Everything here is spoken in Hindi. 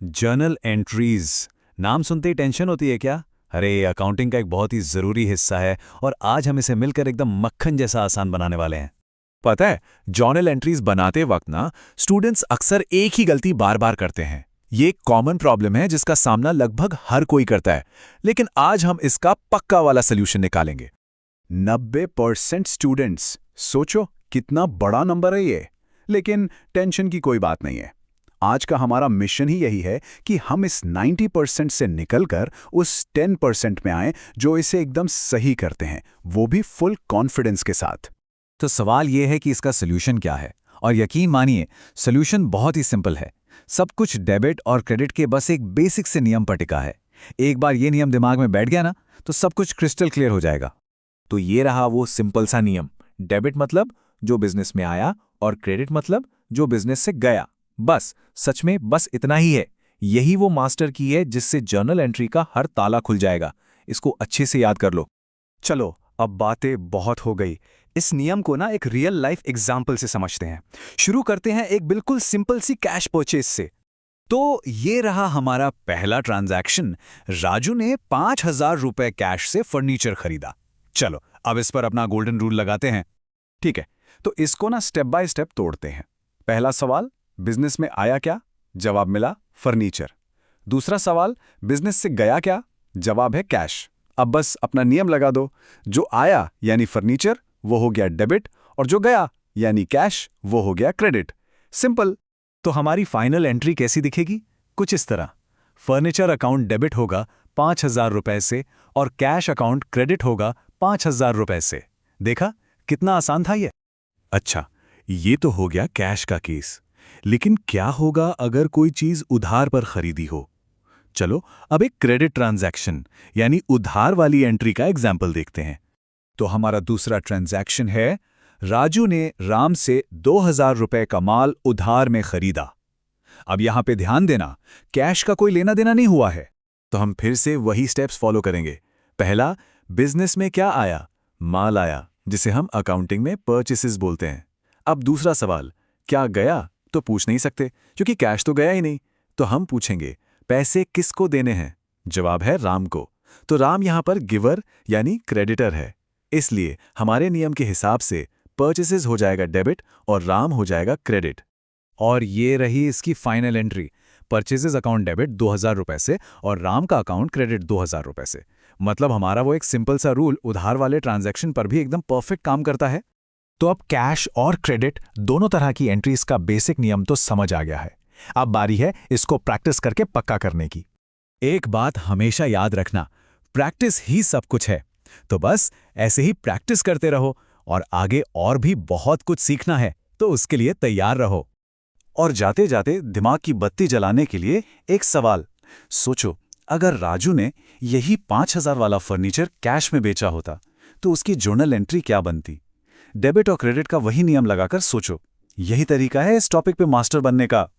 जर्नल एंट्रीज नाम सुनते ही टेंशन होती है क्या? अरे ये अकाउंटिंग का एक बहुत ही ज़रूरी हिस्सा है और आज हम इसे मिलकर एकदम मक्खन जैसा आसान बनाने वाले हैं। पता है, जर्नल एंट्रीज बनाते वक्त ना स्टूडेंट्स अक्सर एक ही गलती बार बार करते हैं। ये एक कॉमन प्रॉब्लम है जिसका सामना लगभग हर कोई करता है, लेकिन आज हम इसका पक्का वाला सोल्यूशन निकालेंगे। 90% स्टूडेंट्स, सोचो कितना बड़ा नंबर है ये। लेकिन टेंशन की कोई बात नहीं है। आज का हमारा मिशन ही यही है कि हम इस 90% से निकलकर उस 10% में आएं जो इसे एकदम सही करते हैं, वो भी फुल कॉन्फिडेंस के साथ। तो सवाल ये है कि इसका सोल्यूशन क्या है, और यकीन मानिए सोल्यूशन बहुत ही सिंपल है। सब कुछ डेबिट और क्रेडिट के बस एक बेसिक से नियम पर टिका है। एक बार ये नियम दिमाग में बैठ गया ना, तो सब कुछ क्रिस्टल क्लियर हो जाएगा। तो ये रहा वो सिंपल सा नियम। डेबिट मतलब जो बिजनेस में आया और क्रेडिट मतलब जो बिजनेस से गया। बस, सच में बस इतना ही है। यही वो मास्टर की है जिससे जर्नल एंट्री का हर ताला खुल जाएगा। इसको अच्छे से याद कर लो। चलो, अब बातें बहुत हो गई। इस नियम को ना एक रियल लाइफ एग्जाम्पल से समझते हैं। शुरू करते हैं एक बिल्कुल सिंपल सी कैश परचेज से। तो ये रहा हमारा पहला ट्रांजैक्शन। राजू ने 5,000 रुपए कैश से फर्नीचर खरीदा। चलो अब इस पर अपना गोल्डन रूल लगाते हैं। ठीक है, तो इसको ना स्टेप बाय स्टेप तोड़ते हैं। पहला सवाल, बिजनेस में आया क्या? जवाब मिला फर्नीचर। दूसरा सवाल, बिजनेस से गया क्या? जवाब है कैश। अब बस अपना नियम लगा दो। जो आया यानी फर्नीचर, वो हो गया डेबिट, और जो गया यानी कैश, वो हो गया क्रेडिट। सिंपल। तो हमारी फाइनल एंट्री कैसी दिखेगी? कुछ इस तरह। फर्नीचर अकाउंट डेबिट होगा 5,000 रुपए से और कैश अकाउंट क्रेडिट होगा 5,000 रुपए से। देखा कितना आसान था ये? अच्छा, ये तो हो गया कैश का केस। लेकिन क्या होगा अगर कोई चीज उधार पर खरीदी हो? चलो अब एक क्रेडिट ट्रांजैक्शन यानी उधार वाली एंट्री का एग्जाम्पल देखते हैं। तो हमारा दूसरा ट्रांजैक्शन है, राजू ने राम से 2,000 रुपए का माल उधार में खरीदा। अब यहां पे ध्यान देना, कैश का कोई लेना देना नहीं हुआ है। तो हम फिर से वही स्टेप्स फॉलो करेंगे। पहला, बिजनेस में क्या आया? माल आया, जिसे हम अकाउंटिंग में परचेसेस बोलते हैं। अब दूसरा सवाल, क्या गया? तो पूछ नहीं सकते क्योंकि कैश तो गया ही नहीं। तो हम पूछेंगे, पैसे किसको देने हैं? जवाब है राम को। तो राम यहां पर गिवर यानी क्रेडिटर है। इसलिए हमारे नियम के हिसाब से परचेसेस हो जाएगा डेबिट और राम हो जाएगा क्रेडिट। और ये रही इसकी final entry. Purchases account debit 2,000 रुपए से और राम का अकाउंट क्रेडिट 2,000 रुपए से। मतलब हमारा वो एक सिंपल सा रूल उधार वाले ट्रांजैक्शन पर भी एकदम परफेक्ट काम करता है। तो अब कैश और क्रेडिट दोनों तरह की एंट्रीज का बेसिक नियम तो समझ आ गया है। अब बारी है इसको प्रैक्टिस करके पक्का करने की। एक बात हमेशा याद रखना, प्रैक्टिस ही सब कुछ है। तो बस ऐसे ही प्रैक्टिस करते रहो और आगे और भी बहुत कुछ सीखना है, तो उसके लिए तैयार रहो। और जाते जाते दिमाग की बत्ती जलाने के लिए एक सवाल। सोचो, अगर राजू ने यही 5,000 वाला फर्नीचर कैश में बेचा होता तो उसकी जर्नल एंट्री क्या बनती? डेबिट और क्रेडिट का वही नियम लगाकर सोचो। यही तरीका है इस टॉपिक पे मास्टर बनने का।